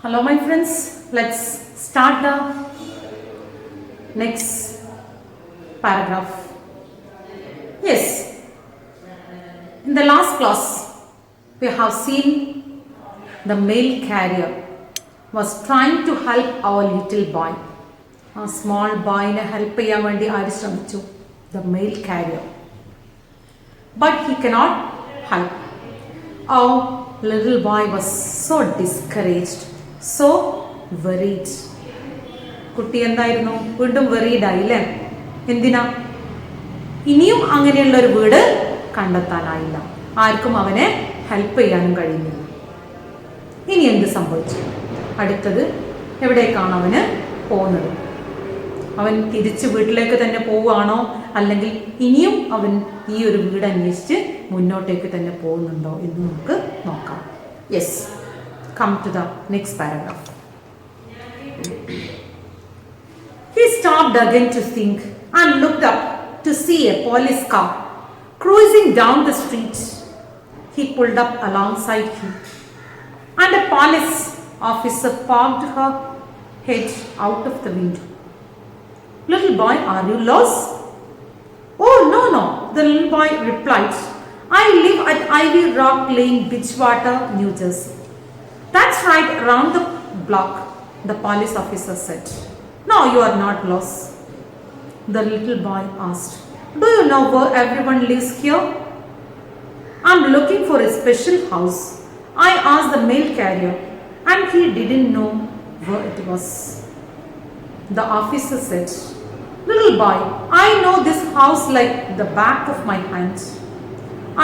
Hello my friends, let's start the next paragraph. Yes, in the last class we have seen the mail carrier was trying to help our little boy. A small boy ne help ചെയ്യാൻ വേണ്ടി ആര് ശ്രമിച്ചു? The mail carrier. But he cannot help. Our little boy was so discouraged, so worried. കുട്ടി എന്തായിരുന്നു? വീണ്ടും worried ആയില്ലേ? എന്തിനാ? ഇനിയും അങ്ങനെയുള്ള ഒരു വീട് കണ്ടെത്താനായില്ല. ആർക്കും അവനെ ഹെൽപ്പ് ചെയ്യാനും കഴിയുന്നില്ല. ഇനി എന്ത് സംഭവിച്ചു? അടുത്തത് എവിടേക്കാണ് അവന് പോകുന്നത്? അവൻ തിരിച്ച് വീട്ടിലേക്ക് തന്നെ പോവുകയാണോ, അല്ലെങ്കിൽ ഇനിയും അവൻ ഈ ഒരു വീട് അന്വേഷിച്ച് മുന്നോട്ടേക്ക് തന്നെ പോകുന്നുണ്ടോ എന്ന് നമുക്ക് നോക്കാം. Yes, come to the next paragraph. He stopped again to think and looked up to see a police car cruising down the street. He pulled up alongside him, and a police officer poked her head out of the window. "Little boy, are you lost?" "Oh, no," the little boy replied. "I live at Ivy Rock Lane, Bridgewater, New Jersey." "That's right, around the block," the police officer said. "No, you are not lost," the little boy asked. "Do you know where everyone lives here?" "I'm looking for a special house. I asked the mail carrier and he didn't know where it was," the officer said. "Little boy, I know this house like the back of my hand.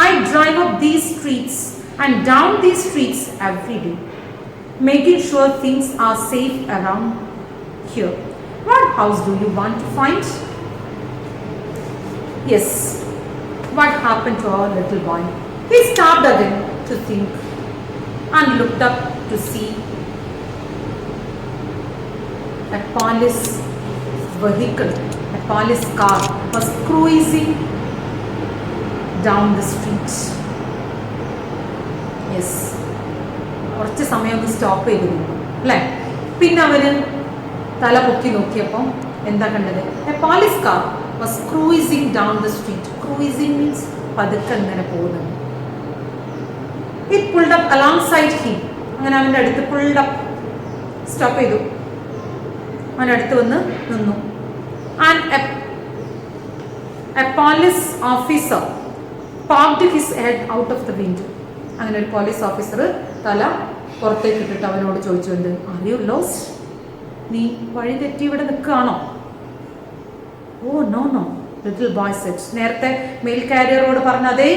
I drive up these streets and down these streets every day, making sure things are safe around here. What house do you want to find?" Yes, what happened to our little boy? He stopped again to think and looked up to see a police vehicle, a police car was cruising down the street. Yes, കുറച്ച് സമയം ഒന്ന് stop ചെയ്തിരുന്നു അല്ലേ? പിന്നെ അവന് തല പൊക്കി നോക്കിയപ്പോൾ എന്താ കണ്ടത്? A police car was cruising down the street. Cruising means പതുക്കെ ഇങ്ങനെ പോകുന്നത്. It pulled up alongside him. അങ്ങനെ അവൻ്റെ അടുത്ത് പുൾഡ് അപ്പ്, സ്റ്റോപ്പ് ചെയ്തു, അവൻ്റെ അടുത്ത് വന്ന് നിന്നു. And a police officer poked his head out of the window. അങ്ങനെ ഒരു പോലീസ് ഓഫീസർ തല പുറത്തേക്ക് ഇട്ടിട്ട് അവനോട് ചോദിച്ചു, എന്ത്? "Are you lost? നീ വഴി തെറ്റി ഇവിടെ നിൽക്കുകയാണോ?" "Oh no," little boy said. നേരത്തെ മെയിൽ കാരിയറോട് പറഞ്ഞ അതേ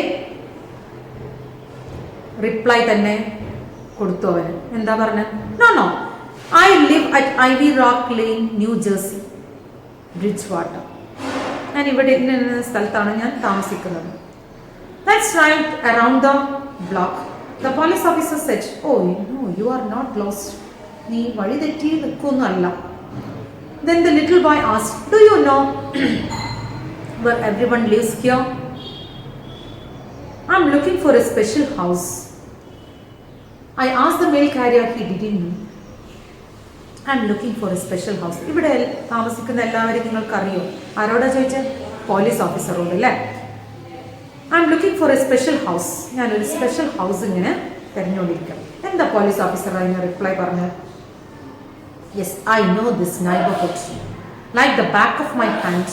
റിപ്ലൈ തന്നെ കൊടുത്തു അവന്. എന്താ പറഞ്ഞത്? "No, I live at Ivy Rock Lane, New Jersey, Bridgewater. ഞാൻ ഇവിടെ ഇന്ന സ്ഥലത്താണ് ഞാൻ താമസിക്കുന്നത്." "That's right, around the block," the police officer said. "Oh no, you are not lost. നീ വഴി തെറ്റി നിൽക്കൊന്നുമല്ല." Then the little boy asked, "Do you know where everyone lives here?" "I'm looking for a special house. I asked the mail carrier, he didn't know. I'm looking for a special house." ഇവിടെ താമസിക്കുന്ന എല്ലാവരും നിങ്ങൾക്ക് അറിയോ? ആരോടാ ചോദിച്ചത്? Police ഓഫീസറോട് അല്ലേ? "I'm looking for a special house." ഞാനൊരു special house ഇങ്ങനെ തിരഞ്ഞുകൊണ്ടിരിക്കാം. എന്താ പോലീസ് ഓഫീസർ അതിന് റിപ്ലൈ പറഞ്ഞത്? "Yes, I know this neighborhood like the back of my hand."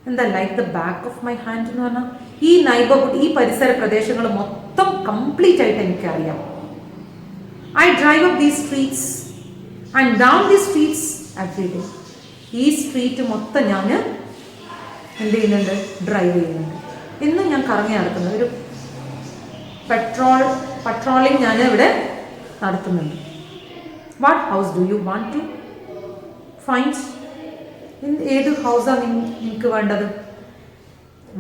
എന്താ like the back of my hand എന്ന് പറഞ്ഞാൽ ഈ നൈബർഹുഡ്, ഈ പരിസര പ്രദേശങ്ങൾ മൊത്തം കംപ്ലീറ്റ് ആയിട്ട് എനിക്കറിയാം. "I drive up these streets and down these streets every day." ഈ സ്ട്രീറ്റ് മൊത്തം ഞാൻ എന്ത് ചെയ്യുന്നുണ്ട്? ഡ്രൈവ് ചെയ്യുന്നുണ്ട്. എന്നും ഞാൻ കറങ്ങി നടക്കുന്നത്. ഒരു പട്രോളിങ് ഞാൻ ഇവിടെ നടത്തുന്നുണ്ട്. "What house do you want to find?" ഏത് ഹൗസാണ് നിങ്ങൾക്ക് വേണ്ടത്?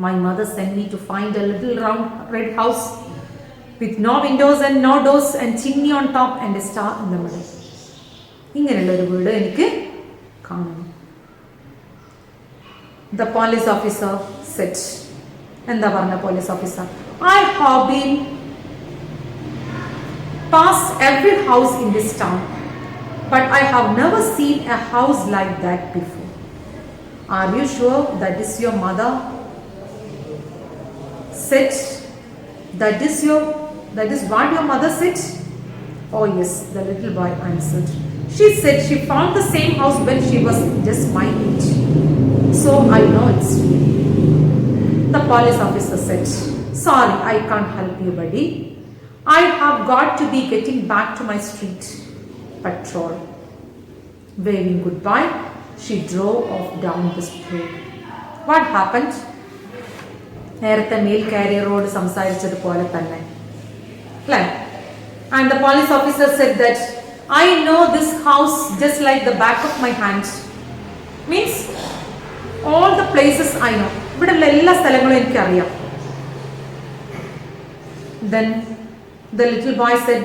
"My mother sent me to find a little round red house with no windows and no doors and chimney on top and a star in the middle." ഇങ്ങനെയുള്ള ഒരു വീട് എനിക്ക് കാണണം. The police officer said. എന്താ പറഞ്ഞ police officer? "I have been passed every house in this town, but I have never seen a house like that before. Are you sure that is your mother? Said, that is what your mother said? Oh yes, the little boy answered. She said she found the same house when she was just my age. So I know it's real. The police officer said, sorry, I can't help you, buddy. I have got to be getting back to my street patrol. Waving goodbye, she drove off down the road. What happened? നേരത്തെ mail കാരിയറോട് സംസാരിച്ചതുപോലെ തന്നെ അല്ലേ? And the police officer said that I know this house just like the back of my hand. Means all the places I know. ഇവിടെയുള്ള എല്ലാ സ്ഥലങ്ങളും എനിക്കറിയാം. Then the little boy said,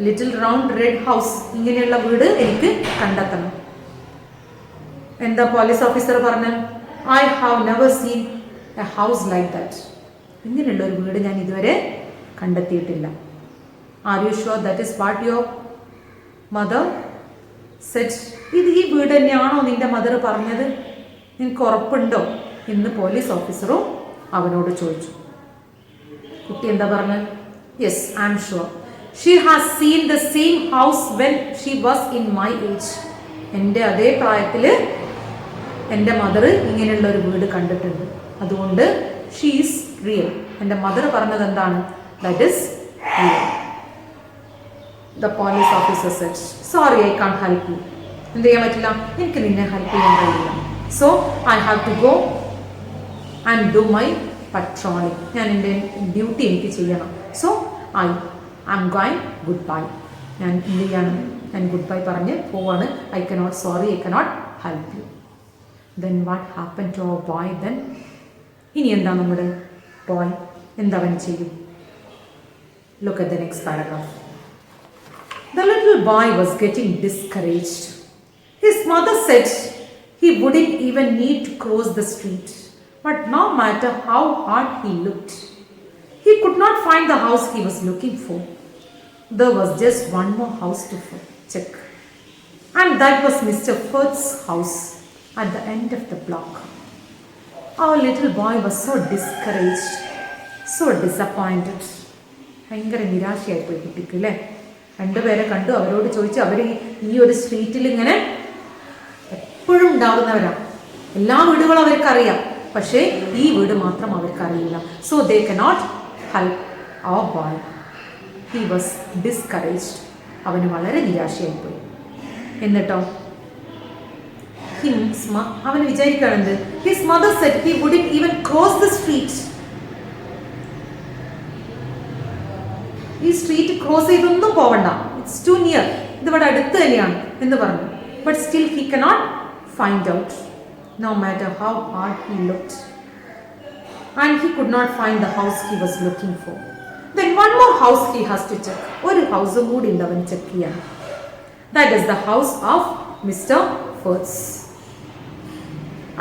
little round red house, ഇങ്ങനെയുള്ള വീട് എനിക്ക് കണ്ടെത്തണം. എന്താ police officer പറഞ്ഞ? I have never seen a house like that. ഇങ്ങനെയുള്ള ഒരു വീട് ഞാൻ ഇതുവരെ കണ്ടെത്തിയിട്ടില്ല. Are you sure that is what your mother said? ഇത് ഈ വീട് തന്നെയാണോ നിന്റെ മദർ പറഞ്ഞത്? നിനക്ക് ഉറപ്പുണ്ടോ എന്ന് പോലീസ് ഓഫീസറും അവനോട് ചോദിച്ചു. കുട്ടി എന്താ പറഞ്ഞത്? Yes, I am sure. She has seen the same house when she was in my age. എൻ്റെ അതേ പ്രായത്തിൽ എൻ്റെ മദർ ഇങ്ങനെയുള്ള ഒരു വീട് കണ്ടിട്ടുണ്ട്. അതുകൊണ്ട് ഷീ ഈസ് റിയൽ. എൻ്റെ മദർ പറഞ്ഞത് എന്താണ്? That is real. The police officer Z, sorry I can't help you. എന്ത് ചെയ്യാൻ പറ്റില്ല? എനിക്ക് നിന്നെ ഹെൽപ്പ് ചെയ്യാൻ കഴിയില്ല. So I have to go and do my patrolling. ഞാൻ എൻ്റെ ഡ്യൂട്ടി എനിക്ക് ചെയ്യണം. So I am going good bye. ഞാൻ എന്ത് ചെയ്യാണ്? ഞാൻ ഗുഡ് ബൈ പറഞ്ഞ് പോവാണ്. I cannot, sorry I cannot help you. Then what happened to our boy then? ഇനി എന്താ നമ്മുടെ ബോയ് എന്തവൻ ചെയ്യും? Look at the next paragraph. The little boy was getting discouraged. His mother said he wouldn't even need to cross the street. But no matter how hard he looked, he could not find the house he was looking for. There was just one more house to check. And that was Mr. Ford's house at the end of the block. Our little boy was so discouraged, so disappointed. ഭയങ്കര നിരാശയായിപ്പോയി കുട്ടിക്ക് അല്ലേ? രണ്ടുപേരെ കണ്ടു, അവരോട് ചോദിച്ചു. അവർ ഈ ഒരു സ്ട്രീറ്റിൽ ഇങ്ങനെ എപ്പോഴും ഉണ്ടാവുന്നവരാണ്. എല്ലാ വീടുകളും അവർക്കറിയാം, പക്ഷേ ഈ വീട് മാത്രം അവർക്കറിയില്ല. So they cannot help our boy. He was discouraged. അവന് വളരെ നിരാശയായിപ്പോയി. എന്നിട്ടോ അവന് വിചാരിക്കുകയാണെന്ത്? His mother said he wouldn't even cross the street. ഈ സ്ട്രീറ്റ് ക്രോസ് ചെയ്തൊന്നും പോവണ്ട, ഇറ്റ്സ് ടു നിയർ, ഇതിവിടെ അടുത്ത് തന്നെയാണ് എന്ന് പറഞ്ഞു. But still he cannot find out, no matter how hard he looked, and he could not find the house he was looking for. Then one more house he has to check. ഒരു ഹൗസും കൂടി ഉണ്ട് അവൻ check ചെയ്യാൻ. That is the house of mister Ferts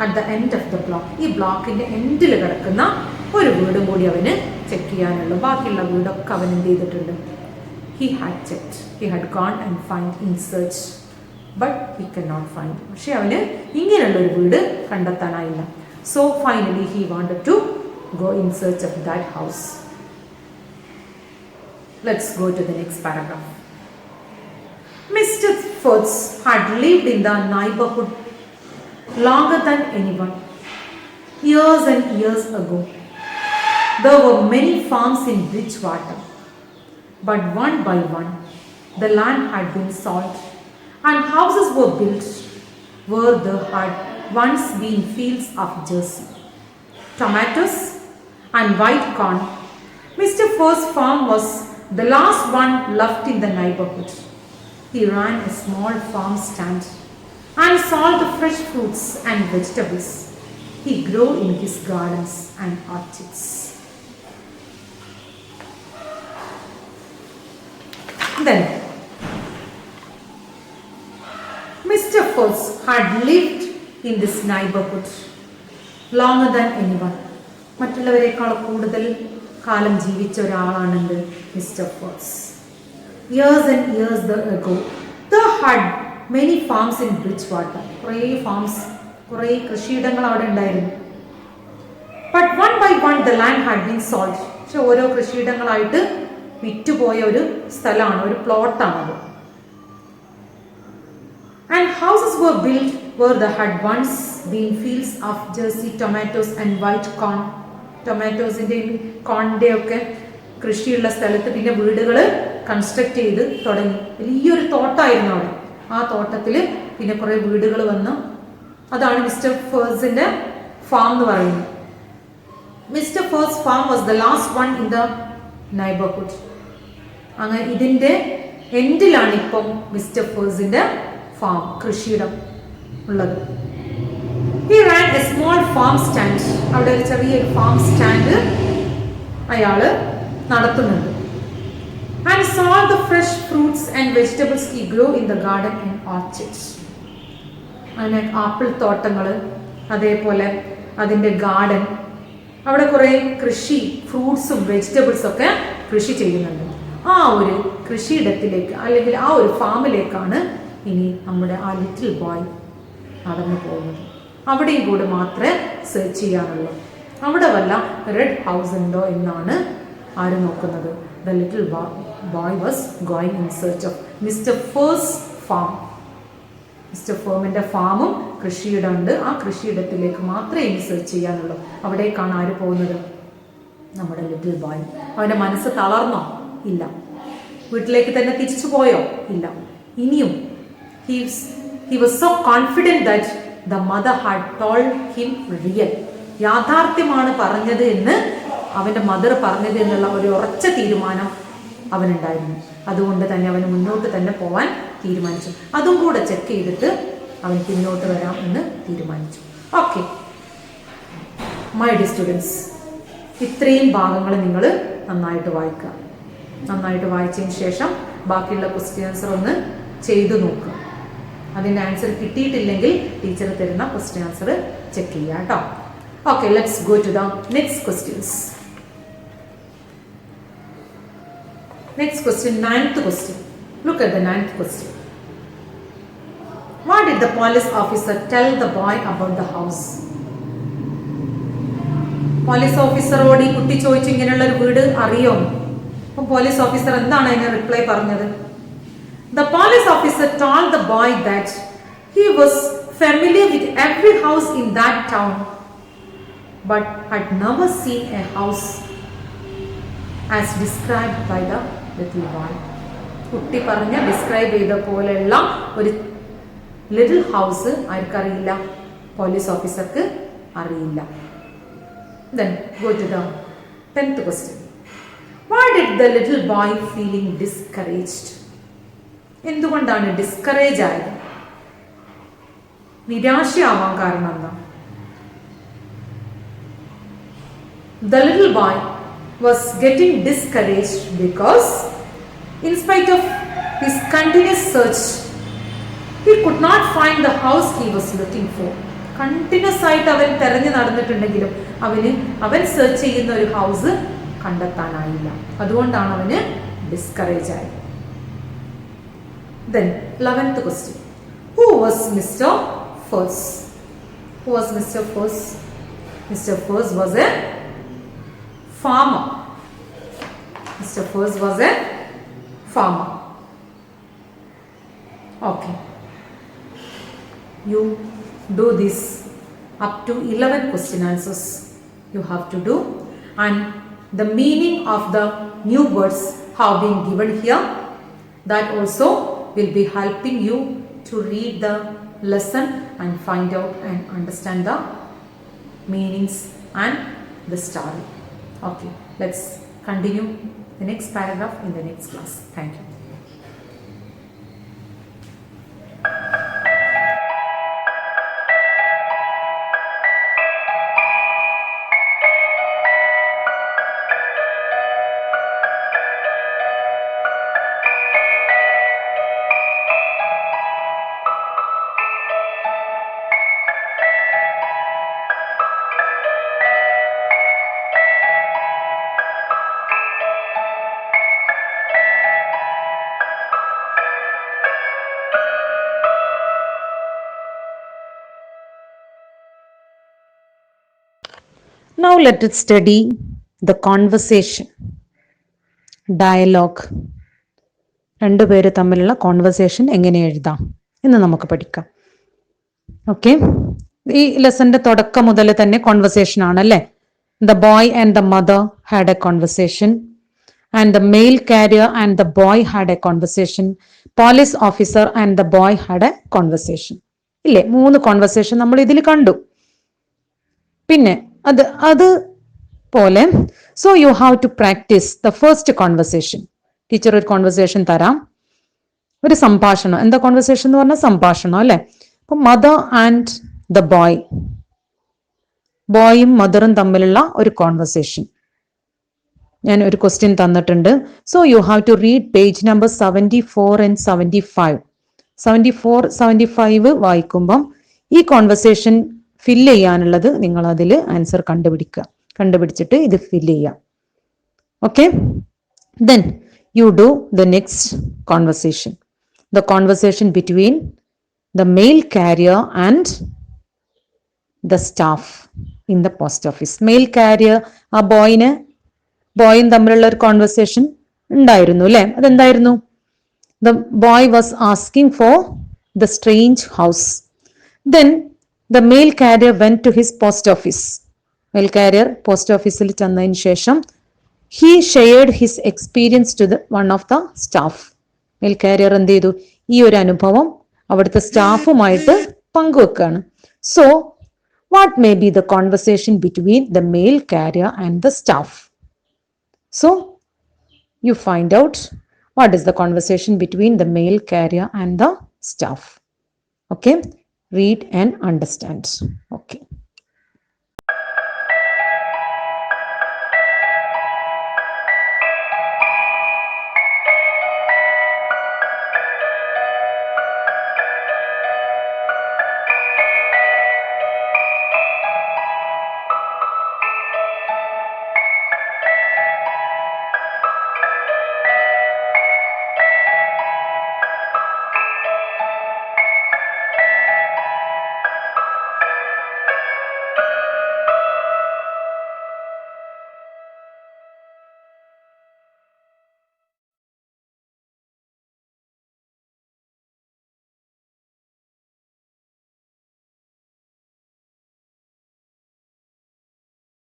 at the end of the block. ഈ ബ്ലോക്കിന്റെ എൻഡിൽ കിടക്കുന്ന ഒരു വീടും കൂടി അവന് ചെക്ക് ചെയ്യാനുള്ളൂ. ബാക്കിയുള്ള വീടൊക്കെ അവൻ എന്ത് ചെയ്തിട്ടുണ്ട്? He had checked, he had gone and find in search, but he cannot find. പക്ഷെ അവന് ഇങ്ങനെയുള്ളൊരു വീട് കണ്ടെത്താനായില്ല. So finally he wanted to go in search of that house. Let's go to the next paragraph. Mr. Foots had lived in the neighborhood longer than anyone. Years and years ago, there were many farms in Bridgewater, but one by one, the land had been sold and houses were built where there had once been fields of Jersey, tomatoes and white corn. Mr. Foots' farm was the last one left in the neighborhood. He ran a small farm stand and sold the fresh fruits and vegetables he grew in his gardens and orchards. Then, Mr. Foots had lived in this neighborhood longer than anyone. മറ്റുള്ളവരെക്കാൾ കൂടുതൽ കാലം ജീവിച്ച ഒരാളാണെന്ത് mister Fox. Years and years ago, they had many farms in Bridgewater. കുറേ farms, കുറേ കൃഷിയിടങ്ങൾ അവിടെ ഉണ്ടായിരുന്നു. But one by one the land had been sold. പക്ഷെ ഓരോ കൃഷിയിടങ്ങളായിട്ട് വിറ്റുപോയ ഒരു സ്ഥലമാണ്, ഒരു പ്ലോട്ടാണത്. And houses were built where there had once been fields of Jersey tomatoes and white corn. ടൊമാറ്റോസിൻ്റെയും കോണിൻ്റെയും ഒക്കെ കൃഷിയുള്ള സ്ഥലത്ത് പിന്നെ വീടുകൾ കൺസ്ട്രക്ട് ചെയ്ത് തുടങ്ങി. വലിയൊരു തോട്ടമായിരുന്നു അവിടെ. ആ തോട്ടത്തിൽ പിന്നെ കുറേ വീടുകൾ വന്നു. അതാണ് മിസ്റ്റർ ഫേഴ്സിൻ്റെ ഫാം എന്ന് പറയുന്നത്. Mister Fers farm was the last one in the neighbourhood. അങ്ങനെ ഇതിൻ്റെ എൻഡിലാണ് ഇപ്പം മിസ്റ്റർ ഫേഴ്സിൻ്റെ ഫാം, കൃഷിയിടം ഉള്ളത്. He ran a small farm stand. അവിടെ ഒരു ചെറിയൊരു ഫാം സ്റ്റാൻഡ് അയാൾ നടത്തുന്നുണ്ട്. And saw the fresh fruits and vegetables he grew in the garden and orchards. അങ്ങനെ ആപ്പിൾ തോട്ടങ്ങൾ, അതേപോലെ അതിൻ്റെ ഗാർഡൻ, അവിടെ കുറേ കൃഷി, ഫ്രൂട്ട്സും വെജിറ്റബിൾസും ഒക്കെ കൃഷി ചെയ്യുന്നുണ്ട്. ആ ഒരു കൃഷിയിടത്തിലേക്ക് അല്ലെങ്കിൽ ആ ഒരു ഫാമിലേക്കാണ് ഇനി നമ്മുടെ ആ ലിറ്റിൽ ബോയ് നടന്നു പോകുന്നത്. അവിടെയും കൂടെ മാത്രമേ സെർച്ച് ചെയ്യാനുള്ളൂ. അവിടെ വല്ല റെഡ് ഹൗസ് ഉണ്ടോ എന്നാണ് ആര് നോക്കുന്നത്? The little boy was going in search of mister Fers farm. Mister ഫേമിൻ്റെ ഫാമും കൃഷിയിടമുണ്ട്. ആ കൃഷിയിടത്തിലേക്ക് മാത്രമേ ഇനി സെർച്ച് ചെയ്യാനുള്ളൂ. അവിടേക്കാണ് ആര് പോകുന്നത്? നമ്മുടെ ലിറ്റിൽ ബോയ്. അവൻ്റെ മനസ്സ് തളർന്നോ? ഇല്ല. വീട്ടിലേക്ക് തന്നെ തിരിച്ചു പോയോ? ഇല്ല. ഇനിയും he was so confident that the mother had told him real. യാഥാർത്ഥ്യമാണ് പറഞ്ഞത് എന്ന് അവൻ്റെ മദർ പറഞ്ഞത് എന്നുള്ള ഒരു ഉറച്ച തീരുമാനം അവനുണ്ടായിരുന്നു. അതുകൊണ്ട് തന്നെ അവന് മുന്നോട്ട് തന്നെ പോവാൻ തീരുമാനിച്ചു. അതും കൂടെ ചെക്ക് ചെയ്തിട്ട് അവൻ പിന്നോട്ട് വരാം എന്ന് തീരുമാനിച്ചു. ഓക്കെ മൈ ഡിയർ സ്റ്റുഡൻസ്, ഇത്രയും ഭാഗങ്ങൾ നിങ്ങൾ നന്നായിട്ട് വായിക്കുക. നന്നായിട്ട് വായിച്ചതിന് ശേഷം ബാക്കിയുള്ള ക്വസ്റ്റ്യൻ ആൻസർ ഒന്ന് ചെയ്തു നോക്കുക. അതിൻ്റെ ആൻസർ കിട്ടിയിട്ടില്ലെങ്കിൽ ടീച്ചർ തരുന്ന ക്വസ്റ്റ്യൻ ആൻസർ ചെക്ക് ചെയ്യുക കേട്ടോ. Okay, let's go to the next questions. Next question, 9th question. Look at the 9th question. What did the police officer tell the boy about the house? Police ഓഫീസറോട് ഈ കുട്ടി ചോദിച്ചു ഇങ്ങനെയുള്ള ഒരു വീട് അറിയോ? അപ്പം പോലീസ് ഓഫീസർ എന്താണ് അതിന് റിപ്ലൈ പറഞ്ഞത്? The police officer told the boy that he was familiar with every house in that town, but had never seen a house as described by the little boy. കുട്ടി പറഞ്ഞ describe ചെയ്ത പോലെയുള്ള ഒരു little house ആർക്കറിയില്ല? Police ഓഫീസർക്ക് അറിയില്ല. Then go to the 10th question. Why did the little boy feeling discouraged? എന്തുകൊണ്ടാണ് discourage ആയത്? നിരാശയാവാൻ കാരണം എന്താ? The little boy was getting discouraged because in spite of his continuous search he could not find the house he was looking for. Continuous ആയിട്ട് അവൻ തെരഞ്ഞു നടന്നിട്ടുണ്ടെങ്കിലും അവൻ search ചെയ്യുന്ന ഒരു ഹൗസ് കണ്ടെത്താനായില്ല. അതുകൊണ്ടാണ് അവന് ഡിസ്കറേജ് ആയത്. Then 11th question. Who was Mr. Furs? Who was Mr. Furs? Mr. Furs was a farmer. Mr. Furs was a farmer. Okay. You do this up to 11 question answers you have to do, and the meaning of the new words have been given here. That also will be helping you to read the lesson and find out and understand the meanings and the story. Okay, let's continue the next paragraph in the next class. Thank you. Now let us study the conversation, dialogue. രണ്ടുപേര് തമ്മിലുള്ള conversation എങ്ങനെ എഴുതാം എന്ന് നമുക്ക് പഠിക്കാം. Okay, ഈ ലെസന്റെ തുടക്കം മുതൽ തന്നെ കോൺവെർസേഷൻ ആണല്ലേ. The boy and the mother had a conversation, and the mail carrier and the boy had a conversation, police officer and the boy had a conversation. ഇല്ലേ, 3 കോൺവെർസേഷൻ നമ്മൾ ഇതിൽ കണ്ടു. പിന്നെ അത് പോലെ so you have to practise the first conversation. Teacher ഒരു conversation തരാം, ഒരു സംഭാഷണം. എന്താ കോൺവെർസേഷൻ എന്ന് പറഞ്ഞാൽ സംഭാഷണം അല്ലെ. അപ്പൊ മദർ ആൻഡ് ദ ബോയ്, ബോയും മദറും തമ്മിലുള്ള ഒരു കോൺവെർസേഷൻ. ഞാൻ ഒരു ക്വസ്റ്റ്യൻ തന്നിട്ടുണ്ട്. So you have to read page number 74 and 75. 74, 75 വായിക്കുമ്പം ഈ കോൺവെർസേഷൻ ഫില്ല് ചെയ്യാനുള്ളത് നിങ്ങൾ അതിൽ ആൻസർ കണ്ടുപിടിച്ചിട്ട് ഇത് ഫില്ല് ചെയ്യാം. Okay, then you do the next conversation, the conversation between the mail carrier and the staff in the post office. Mail carrier, ആ ബോയും തമ്മിലുള്ള ഒരു കോൺവെർസേഷൻ ഉണ്ടായിരുന്നു അല്ലെ. അതെന്തായിരുന്നു? The boy was asking for the strange house. Then the mail carrier went to his post office. Mail carrier post ഓഫീസിൽ ചെന്നതിന് ശേഷം he shared his experience to the one of the staff. Mail carrier എന്ത് ചെയ്തു? ഈ ഒരു അനുഭവം അവിടുത്തെ സ്റ്റാഫുമായിട്ട് പങ്കുവെക്കുകയാണ്. So what may be the conversation between the mail carrier and the staff? So you find out what is the conversation between the mail carrier and the staff. Okay, read and understand.